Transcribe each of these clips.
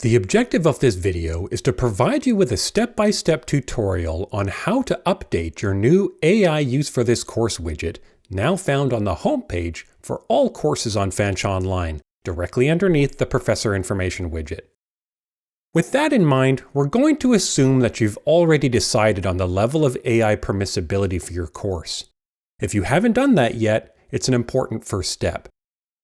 The objective of this video is to provide you with a step-by-step tutorial on how to update your new AI Use for This Course widget, now found on the homepage for all courses on Fanch Online, directly underneath the Professor Information widget. With that in mind, we're going to assume that you've already decided on the level of AI permissibility for your course. If you haven't done that yet, it's an important first step.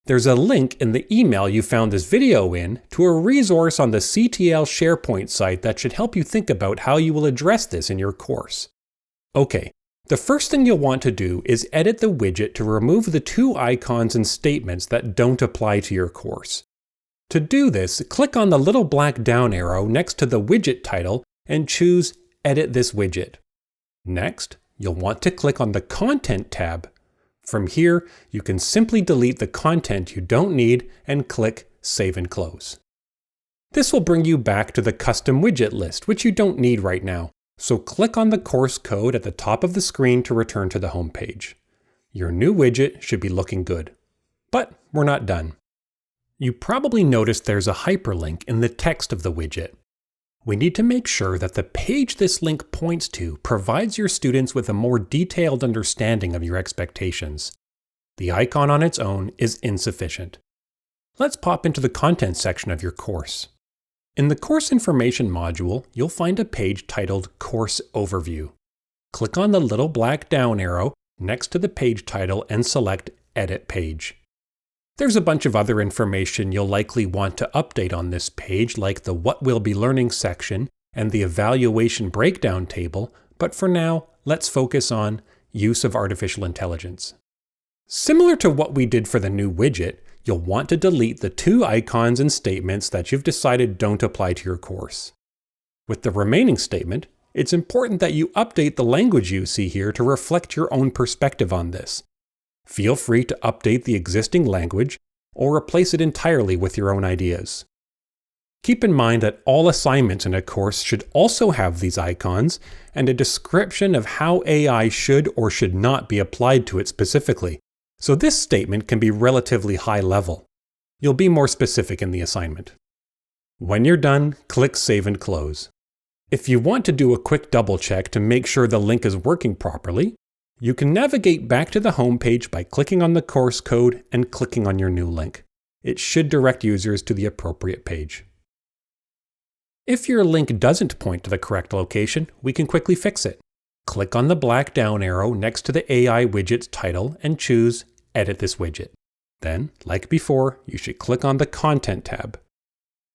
There's a link in the email you found this video in to a resource on the CTL SharePoint site that should help you think about how you will address this in your course. Okay, the first thing you'll want to do is edit the widget to remove the two icons and statements that don't apply to your course. To do this, click on the little black down arrow next to the widget title and choose Edit this widget. Next, you'll want to click on the Content tab. From here, you can simply delete the content you don't need and click Save and Close. This will bring you back to the custom widget list, which you don't need right now, so click on the course code at the top of the screen to return to the home page. Your new widget should be looking good. But we're not done. You probably noticed there's a hyperlink in the text of the widget. We need to make sure that the page this link points to provides your students with a more detailed understanding of your expectations. The icon on its own is insufficient. Let's pop into the content section of your course. In the Course Information module, you'll find a page titled Course Overview. Click on the little black down arrow next to the page title and select Edit Page. There's a bunch of other information you'll likely want to update on this page, like the What We'll Be Learning section and the Evaluation Breakdown table, but for now, let's focus on Use of Artificial Intelligence. Similar to what we did for the new widget, you'll want to delete the two icons and statements that you've decided don't apply to your course. With the remaining statement, it's important that you update the language you see here to reflect your own perspective on this. Feel free to update the existing language or replace it entirely with your own ideas. Keep in mind that all assignments in a course should also have these icons and a description of how AI should or should not be applied to it specifically, so this statement can be relatively high level. You'll be more specific in the assignment. When you're done, click Save and Close. If you want to do a quick double check to make sure the link is working properly, you can navigate back to the home page by clicking on the course code and clicking on your new link. It should direct users to the appropriate page. If your link doesn't point to the correct location, we can quickly fix it. Click on the black down arrow next to the AI widget's title and choose Edit this widget. Then, like before, you should click on the Content tab.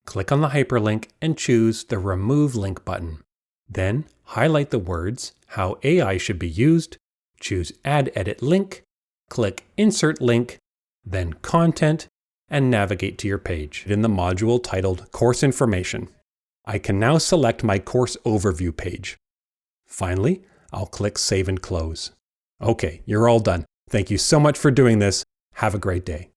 Click on the hyperlink and choose the Remove Link button. Then, highlight the words How AI should be used, choose Add Edit Link, click Insert Link, then Content, and navigate to your page in the module titled Course Information. I can now select my Course Overview page. Finally, I'll click Save and Close. Okay, you're all done. Thank you so much for doing this. Have a great day.